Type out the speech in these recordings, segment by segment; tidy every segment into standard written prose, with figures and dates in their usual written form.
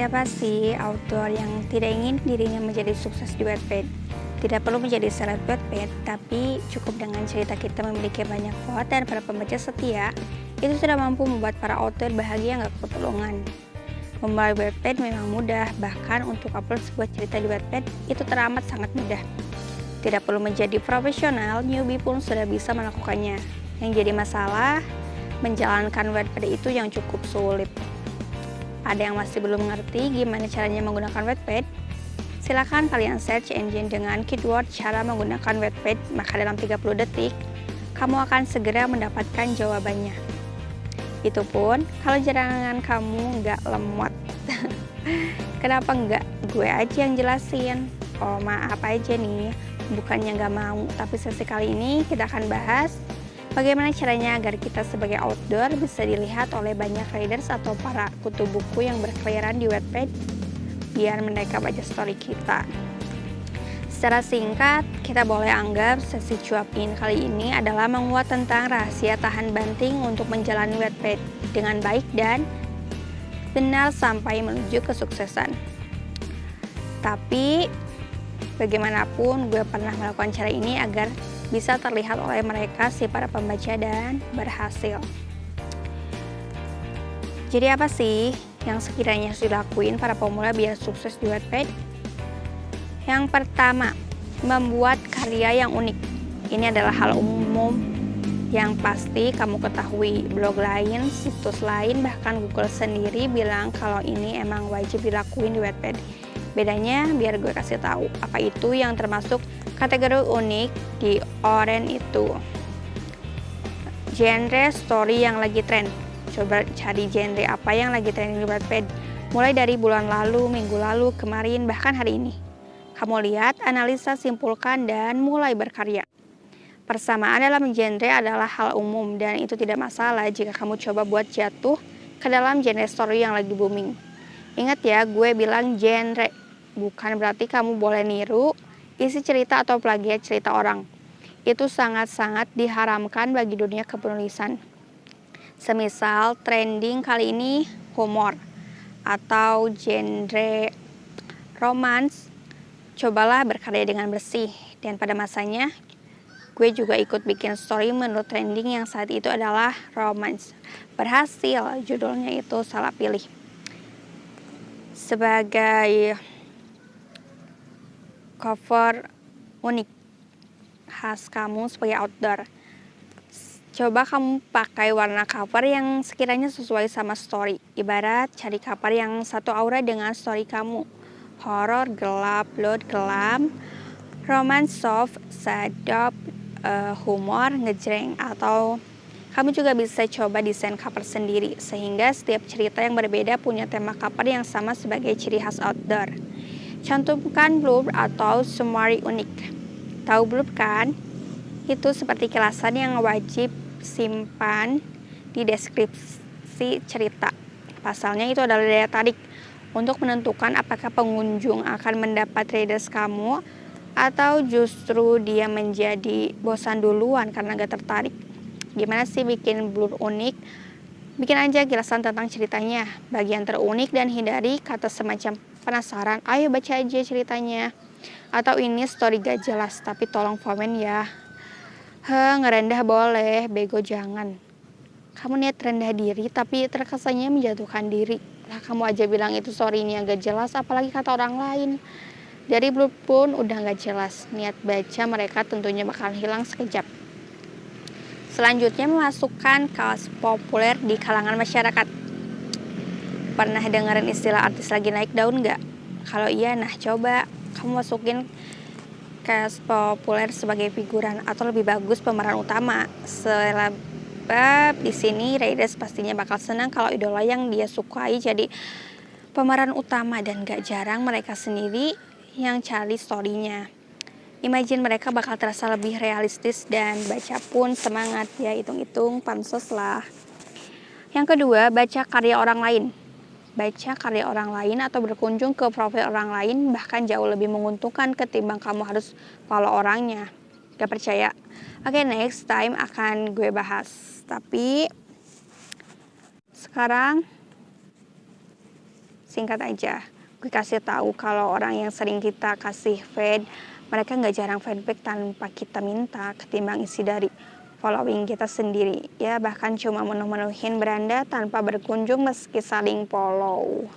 Siapa sih autor yang tidak ingin dirinya menjadi sukses di Wattpad? Tidak perlu menjadi seleb Wattpad, tapi cukup dengan cerita kita memiliki banyak quote dan para pembaca setia, itu sudah mampu membuat para author bahagia nggak ketulungan. Memulai Wattpad memang mudah, bahkan untuk upload sebuah cerita di Wattpad itu teramat sangat mudah. Tidak perlu menjadi profesional, newbie pun sudah bisa melakukannya. Yang jadi masalah, menjalankan Wattpad itu yang cukup sulit. Ada yang masih belum mengerti gimana caranya menggunakan Wattpad? Silakan kalian search engine dengan keyword cara menggunakan Wattpad, maka dalam 30 detik, kamu akan segera mendapatkan jawabannya. Itu pun kalau jaringan kamu nggak lemot. Kenapa nggak gue aja yang jelasin? Oh maaf aja nih, bukannya nggak mau, tapi sesi kali ini kita akan bahas bagaimana caranya agar kita sebagai outdoor bisa dilihat oleh banyak readers atau para kutu buku yang berkeliaran di Wattpad biar mereka baca story kita. Secara singkat, kita boleh anggap sesi cuapin kali ini adalah menguat tentang rahasia tahan banting untuk menjalani Wattpad dengan baik dan benar sampai menuju kesuksesan. Tapi bagaimanapun gue pernah melakukan cara ini agar bisa terlihat oleh mereka si para pembaca dan berhasil. Jadi apa sih yang sekiranya harus dilakuin para pemula biar sukses di Wattpad? Yang pertama, membuat karya yang unik. Ini adalah hal umum yang pasti kamu ketahui. Blog lain, situs lain, bahkan Google sendiri bilang kalau ini emang wajib dilakuin di Wattpad. Bedanya biar gue kasih tahu apa itu yang termasuk kategori unik di Oren itu. Genre story yang lagi tren. Coba cari genre apa yang lagi trending di Wattpad. Mulai dari bulan lalu, minggu lalu, kemarin, bahkan hari ini. Kamu lihat, analisa, simpulkan, dan mulai berkarya. Persamaan dalam genre adalah hal umum dan itu tidak masalah jika kamu coba buat jatuh ke dalam genre story yang lagi booming. Ingat ya, gue bilang genre. Bukan berarti kamu boleh niru isi cerita atau plagiat cerita orang. Itu sangat-sangat diharamkan bagi dunia kepenulisan. Semisal trending kali ini humor atau genre romance, cobalah berkarya dengan bersih. Dan pada masanya, gue juga ikut bikin story menurut trending yang saat itu adalah romance. Berhasil, judulnya itu salah pilih. Sebagai cover unik khas kamu sebagai outdoor. Coba kamu pakai warna cover yang sekiranya sesuai sama story. Ibarat cari cover yang satu aura dengan story kamu. Horor, gelap, blood, kelam, romance, soft, sadap, humor, ngejreng. Atau kamu juga bisa coba desain cover sendiri sehingga setiap cerita yang berbeda punya tema cover yang sama sebagai ciri khas outdoor. Cantumkan blurb atau summary unik. Tahu blurb kan? Itu seperti kilasan yang wajib simpan di deskripsi cerita. Pasalnya itu adalah daya tarik untuk menentukan apakah pengunjung akan mendapat readers kamu atau justru dia menjadi bosan duluan karena gak tertarik. Gimana sih bikin blurb unik? Bikin aja kilasan tentang ceritanya, bagian terunik dan hindari kata semacam penasaran, ayo baca aja ceritanya. Atau ini story gak jelas, tapi tolong komen ya. Ngerendah boleh, bego jangan. Kamu niat rendah diri, tapi terkesannya menjatuhkan diri. Lah kamu aja bilang itu story-nya gak jelas, apalagi kata orang lain. Dari blurb pun udah gak jelas, niat baca mereka tentunya bakal hilang sekejap. Selanjutnya memasukkan kaos populer di kalangan masyarakat. Pernah dengerin istilah artis lagi naik daun nggak? Kalau iya, nah coba kamu masukin kaos populer sebagai figuran atau lebih bagus pemeran utama. Sebab di sini readers pastinya bakal senang kalau idola yang dia sukai jadi pemeran utama dan gak jarang mereka sendiri yang cari story-nya. Imagine mereka bakal terasa lebih realistis dan baca pun semangat ya, hitung-hitung pansos lah. Yang kedua, baca karya orang lain. Baca karya orang lain atau berkunjung ke profil orang lain bahkan jauh lebih menguntungkan ketimbang kamu harus follow orangnya. Gak percaya? Oke, next time akan gue bahas. Tapi sekarang Singkat aja, gue kasih tahu kalau orang yang sering kita kasih feed, mereka nggak jarang feedback tanpa kita minta, ketimbang isi dari following kita sendiri. Ya bahkan cuma menuhin beranda tanpa berkunjung meski saling follow.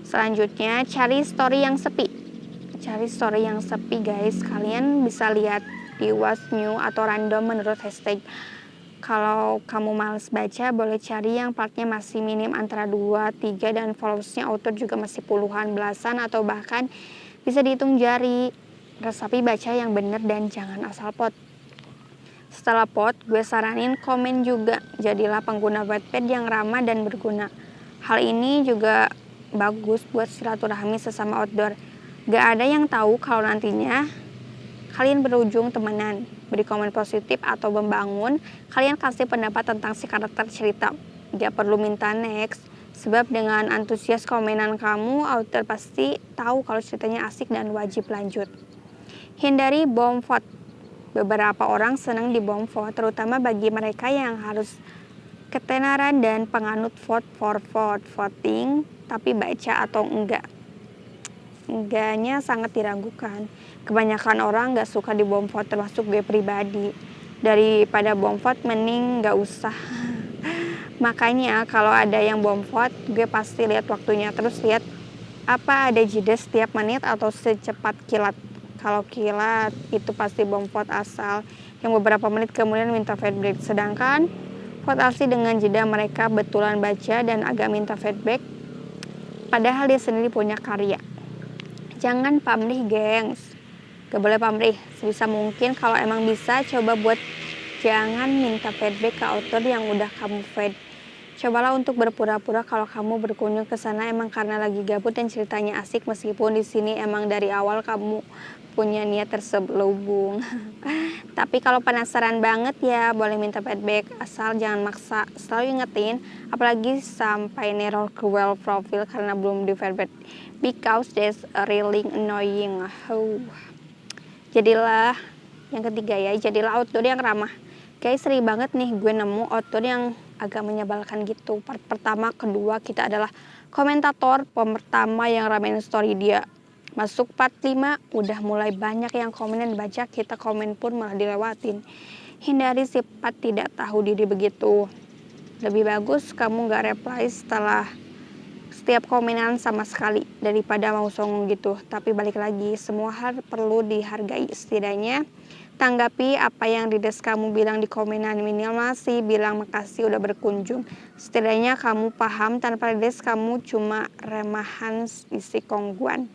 Selanjutnya, cari story yang sepi. Cari story yang sepi guys, kalian bisa lihat di what's new atau random menurut hashtag. Kalau kamu males baca, boleh cari yang partnya masih minim antara 2, 3 dan followersnya author juga masih puluhan, belasan atau bahkan bisa dihitung jari. Resapi baca yang bener dan jangan asal pot. Setelah pot, gue saranin komen juga. Jadilah pengguna Wattpad yang ramah dan berguna. Hal ini juga bagus buat silaturahmi sesama outdoor. Gak ada yang tahu kalau nantinya kalian berujung temenan. Beri komen positif atau membangun. Kalian kasih pendapat tentang si karakter cerita. Gak perlu minta next. Sebab dengan antusias komenan kamu, author pasti tahu kalau ceritanya asik dan wajib lanjut. Hindari bomb vote. Beberapa orang senang di bomb vote, terutama bagi mereka yang harus ketenaran dan penganut vote for vote, voting, tapi baca atau enggak. Enggaknya sangat diragukan. Kebanyakan orang gak suka di bomb vote, termasuk gue pribadi. Daripada bomb vote, mending gak usah. Makanya kalau ada yang bomb vote, gue pasti lihat waktunya. Terus lihat apa ada jeda setiap menit atau secepat kilat. Kalau kilat itu pasti bomb vote asal yang beberapa menit kemudian minta feedback. Sedangkan vote asli dengan jeda mereka betulan baca dan agak minta feedback. Padahal dia sendiri punya karya. Jangan pamrih gengs. Gak boleh pamrih. Sebisa mungkin kalau emang bisa coba buat jangan minta feedback ke author yang udah kamu feed. Cobalah untuk berpura-pura kalau kamu berkunjung ke sana emang karena lagi gabut dan ceritanya asik, meskipun di sini emang dari awal kamu punya niat terselubung. Tapi kalau penasaran banget ya boleh minta feedback, asal jangan maksa. Selalu ingetin, apalagi sampai neror ke well profile karena belum di feedback, because that's really annoying. Jadilah yang ketiga ya, jadilah outdoor yang ramah. Guys, sering banget nih gue nemu outdoor yang agak menyebalkan gitu. Part pertama, kedua kita adalah komentator pertama yang ramein story dia. Masuk part 5, udah mulai banyak yang komen dan baca, kita komen pun malah dilewatin. Hindari sifat tidak tahu diri begitu. Lebih bagus kamu gak reply setelah setiap komenan sama sekali daripada mau songong gitu. Tapi balik lagi, semua hal perlu dihargai. Setidaknya tanggapi apa yang leaders kamu bilang di komenan, minimal masih bilang makasih udah berkunjung. Setidaknya kamu paham tanpa leaders kamu cuma remahan isi kongguan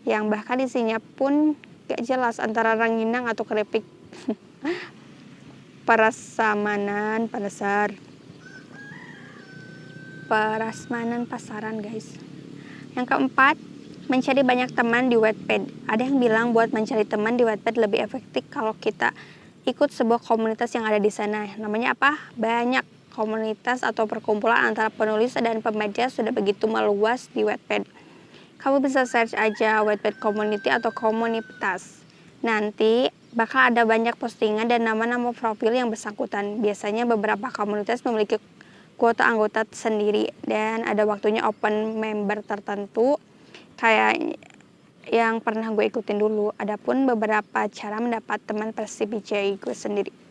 yang bahkan isinya pun gak jelas antara ranginang atau keripik. Prasmanan pasaran guys. Yang keempat, mencari banyak teman di Wattpad. Ada yang bilang buat mencari teman di Wattpad lebih efektif kalau kita ikut sebuah komunitas yang ada di sana. Namanya apa? Banyak komunitas atau perkumpulan antara penulis dan pembaca sudah begitu meluas di Wattpad. Kamu bisa search aja Wattpad community atau komunitas. Nanti bakal ada banyak postingan dan nama-nama profil yang bersangkutan. Biasanya beberapa komunitas memiliki kuota anggota sendiri dan ada waktunya open member tertentu kayak yang pernah gue ikutin dulu. Adapun beberapa cara mendapat teman versi BCI gue sendiri.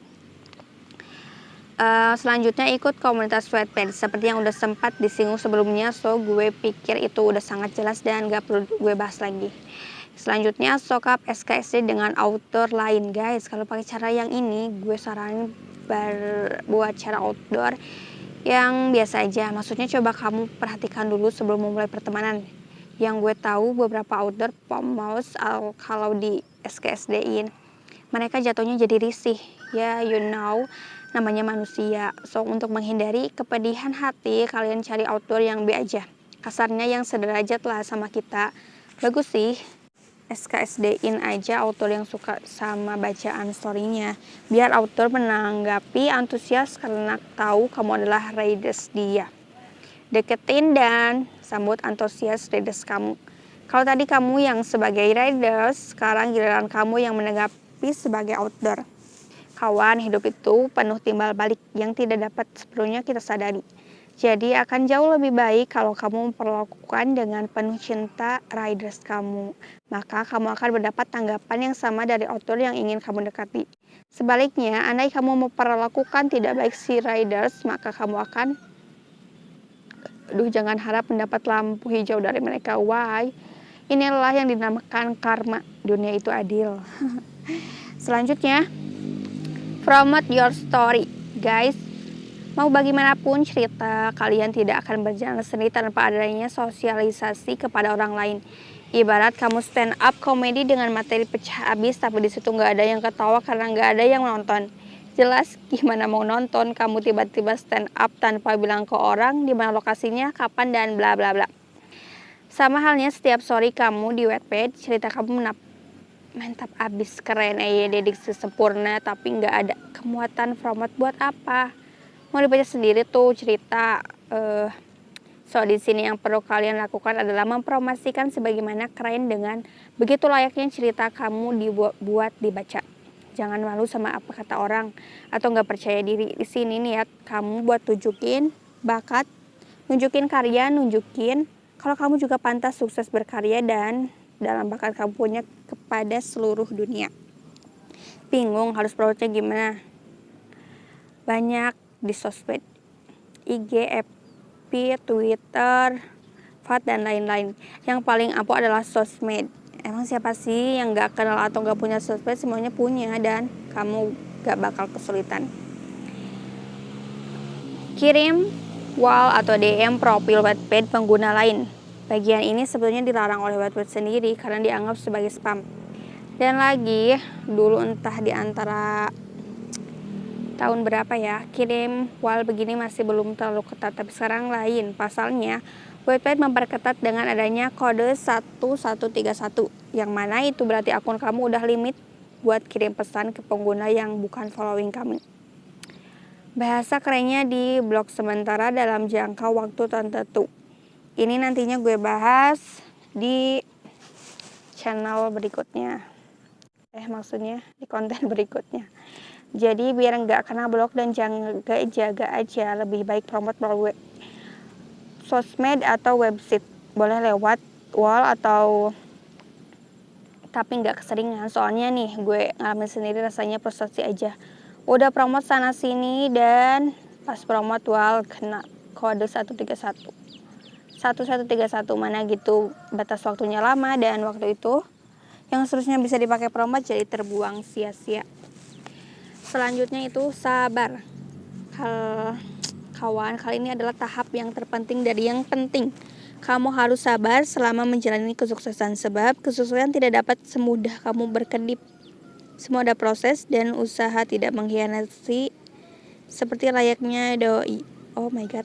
Selanjutnya ikut komunitas Wattpad seperti yang udah sempat disinggung sebelumnya, so gue pikir itu udah sangat jelas dan gak perlu gue bahas lagi. Selanjutnya sokap SKSD dengan author lain guys. Kalau pakai cara yang ini gue saranin buat cara outdoor yang biasa aja. Maksudnya coba kamu perhatikan dulu sebelum memulai pertemanan. Yang gue tahu beberapa outdoor pemaus kalau di SKSD-in mereka jatuhnya jadi risih. Ya you know, namanya manusia. So untuk menghindari kepedihan hati, kalian cari outdoor yang B aja. Kasarnya yang sederajat lah sama kita. Bagus sih. SKSD-in aja author yang suka sama bacaan story-nya. Biar author menanggapi antusias karena tahu kamu adalah readers dia. Deketin dan sambut antusias readers kamu. Kalau tadi kamu yang sebagai readers, sekarang giliran kamu yang menanggapi sebagai author. Kawan, hidup itu penuh timbal balik yang tidak dapat sepenuhnya kita sadari. Jadi akan jauh lebih baik kalau kamu memperlakukan dengan penuh cinta riders kamu. Maka kamu akan mendapat tanggapan yang sama dari author yang ingin kamu dekati. Sebaliknya, andai kamu memperlakukan tidak baik si riders, maka kamu akan jangan harap mendapat lampu hijau dari mereka. Why? Inilah yang dinamakan karma. Dunia itu adil. Selanjutnya, promote your story. Guys, mau bagaimanapun cerita, kalian tidak akan berjalan sendiri tanpa adanya sosialisasi kepada orang lain. Ibarat kamu stand up komedi dengan materi pecah habis, tapi di situ nggak ada yang ketawa karena nggak ada yang nonton. Jelas gimana mau nonton kamu tiba-tiba stand up tanpa bilang ke orang di mana lokasinya, kapan, dan bla bla bla. Sama halnya setiap story kamu di Wattpad, cerita kamu mantap abis, keren, dediksi sempurna, tapi nggak ada kemuatan format buat apa? Mau dibaca sendiri tuh cerita. So di sini yang perlu kalian lakukan adalah mempromosikan sebagaimana keren dengan begitu layaknya cerita kamu dibuat dibaca. Jangan malu sama apa kata orang atau nggak percaya diri. Di sini niat kamu buat tunjukin bakat, nunjukin karya, nunjukin kalau kamu juga pantas sukses berkarya dan dalam bakat kamu punya kepada seluruh dunia. Bingung harus promote gimana? Banyak di sosmed, IG, FB, Twitter, FAT, dan lain-lain. Yang paling ampuh adalah sosmed. Emang siapa sih yang gak kenal atau gak punya sosmed? Semuanya punya dan kamu gak bakal kesulitan. Kirim wall atau DM profil Wattpad pengguna lain. Bagian ini sebetulnya dilarang oleh Wattpad sendiri karena dianggap sebagai spam. Dan lagi, dulu entah di antara tahun berapa ya, kirim wall begini masih belum terlalu ketat, tapi sekarang lain. Pasalnya, Wattpad memperketat dengan adanya kode 1131, yang mana itu berarti akun kamu udah limit buat kirim pesan ke pengguna yang bukan following kamu. Bahasa kerennya di blok sementara dalam jangka waktu tertentu. Ini nantinya gue bahas di channel berikutnya. Maksudnya di konten berikutnya. Jadi biar nggak kena blok dan jaga aja, lebih baik promote melalui sosmed atau website. Boleh lewat wall atau tapi nggak keseringan. Soalnya nih gue ngalamin sendiri rasanya frustasi aja. Udah promote sana sini dan pas promote wall kena kode 131. 1131 mana gitu, batas waktunya lama dan waktu itu yang seterusnya bisa dipakai promote jadi terbuang sia-sia. Selanjutnya itu sabar. Kawan, kali ini adalah tahap yang terpenting dari yang penting. Kamu harus sabar selama menjalani kesuksesan, sebab kesuksesan tidak dapat semudah kamu berkedip. Semua ada proses dan usaha, tidak mengkhianati seperti layaknya doi. Oh my god.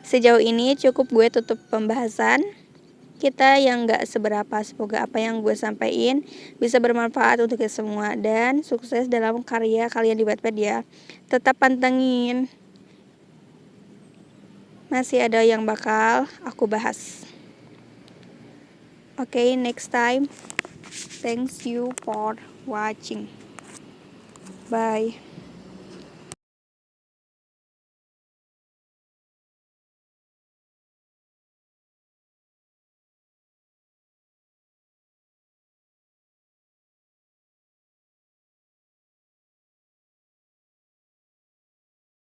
Sejauh ini cukup gue tutup pembahasan kita yang gak seberapa. Semoga apa yang gue sampaikan bisa bermanfaat untuk kita semua dan sukses dalam karya kalian di Wattpad ya. Tetap pantengin, masih ada yang bakal aku bahas. Okay, next time. Thanks you for watching. Bye.